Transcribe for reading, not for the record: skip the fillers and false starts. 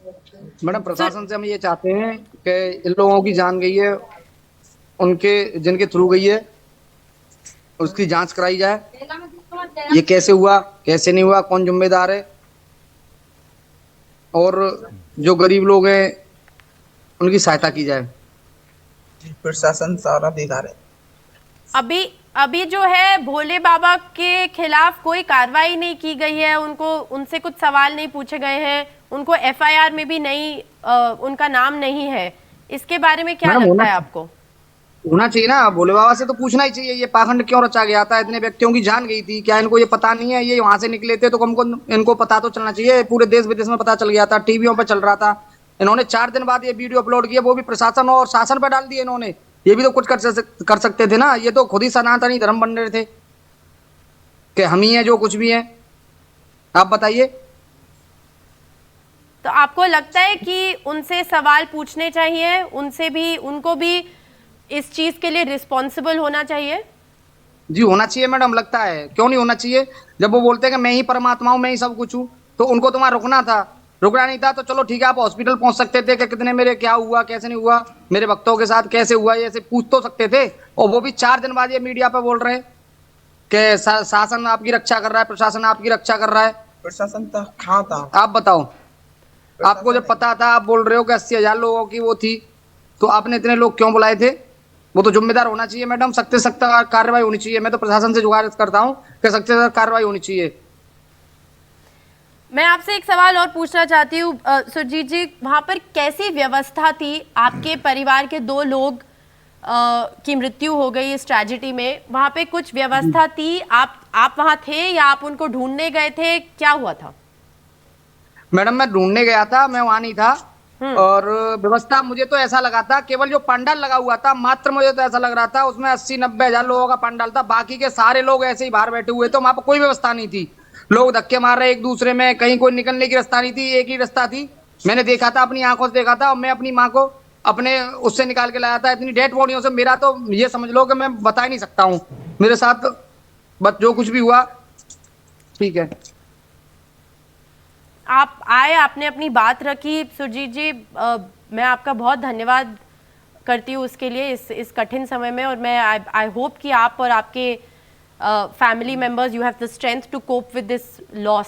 Madam सो प्रशासन से हम ये चाहते हैं कि इन लोगों की जान गई है, उनके जिनके थ्रू गई है, उसकी जांच कराई जाए। ये कैसे हुआ, कैसे नहीं हुआ, कौन जिम्मेदार है, और जो गरीब लोग हैं उनकी सहायता की जाए। जी, प्रशासन सारा देखा रहे। अभी अभी जो है भोले बाबा के खिलाफ कोई कार्रवाई नहीं की गई है, उनको उनसे कुछ सवाल नहीं पूछे गए हैं, उनको एफआईआर में भी नहीं उनका नाम नहीं है। इसके बारे में क्या मैडम लगता होना है आपको? होना चाहिए ना, भोले बाबा से तो पूछना ही चाहिए, ये पाखंड क्यों रचा गया था, इतने व्यक्तियों की जान गई थी, क्या इनको ये पता नहीं है? ये वहां से निकले थे तो हमको इनको पता तो चलना चाहिए, पूरे देश विदेश में पता चल गया था, टीवियों पर चल रहा था। इन्होंने 4 दिन बाद ये वीडियो अपलोड किया, वो भी प्रशासन और शासन पर डाल दिए इन्होंने। ये भी तो कुछ कर सकते थे ना, ये तो खुद ही सनातनी धर्म बन रहे थे कि हम ही हैं जो कुछ भी हैं। आप बताइए। तो आपको लगता है कि उनसे सवाल पूछने चाहिए, उनसे भी, उनको भी इस चीज के लिए रिस्पॉन्सिबल होना चाहिए? जी होना चाहिए मैडम, लगता है, क्यों नहीं होना चाहिए। जब वो बोलते हैं कि मैं ही परमात्मा हूँ, मैं ही सब कुछ हूँ, तो उनको तो वहां रुकना था। रुकना नहीं था तो चलो ठीक है, आप हॉस्पिटल पहुंच सकते थे कि कितने मेरे क्या हुआ, कैसे नहीं हुआ, मेरे भक्तों के साथ कैसे हुआ, ये ऐसे पूछ तो सकते थे। और वो भी 4 दिन बाद ये मीडिया पे बोल रहे हैं कि शासन आपकी रक्षा कर रहा है, प्रशासन आपकी रक्षा कर रहा है। प्रशासन था कहाँ था? आप बताओ, आपको प्रशासन जब नहीं। पता था, आप बोल रहे हो कि 80,000 लोगों की वो थी, तो आपने इतने लोग क्यों बुलाए थे? वो तो जिम्मेदार होना चाहिए मैडम, सख्त से सख्त कार्रवाई होनी चाहिए। मैं तो प्रशासन से गुजारिश करता हूँ कि सख्त से सख्त कार्रवाई होनी चाहिए। मैं आपसे एक सवाल और पूछना चाहती हूँ सुरजीत जी, वहां पर कैसी व्यवस्था थी? आपके परिवार के 2 लोग की मृत्यु हो गई इस ट्रेजेडी में, वहां पे कुछ व्यवस्था थी? आप वहां थे या आप उनको ढूंढने गए थे, क्या हुआ था? मैडम मैं ढूंढने गया था, मैं वहां नहीं था। हम्म। और व्यवस्था मुझे तो ऐसा लगा था, केवल जो पंडाल लगा हुआ था मात्र, मुझे तो ऐसा लग रहा था उसमें 80-90 हजार लोगों का पंडाल था, बाकी के सारे लोग ऐसे ही बाहर बैठे हुए थे, वहां पर कोई व्यवस्था नहीं थी। लोग धक्के मार रहे एक दूसरे में, कहीं कोई निकलने की रास्ता नहीं थी, एक ही रास्ता थी। मैंने देखा था, अपनी आंखों से देखा था, और मैं अपनी माँ को अपने उससे निकाल के लाया था। इतनी डेड बॉडियों से मेरा तो ये समझ लो कि मैं बता ही नहीं सकता हूँ मेरे साथ बस जो कुछ भी हुआ। ठीक है। आप आए, आपने अपनी बात रखी सुरजीत जी, मैं आपका बहुत धन्यवाद करती हूँ उसके लिए, इस कठिन समय में। और मैं आई होप कि आप और आपके family members, you have the strength to cope with this loss.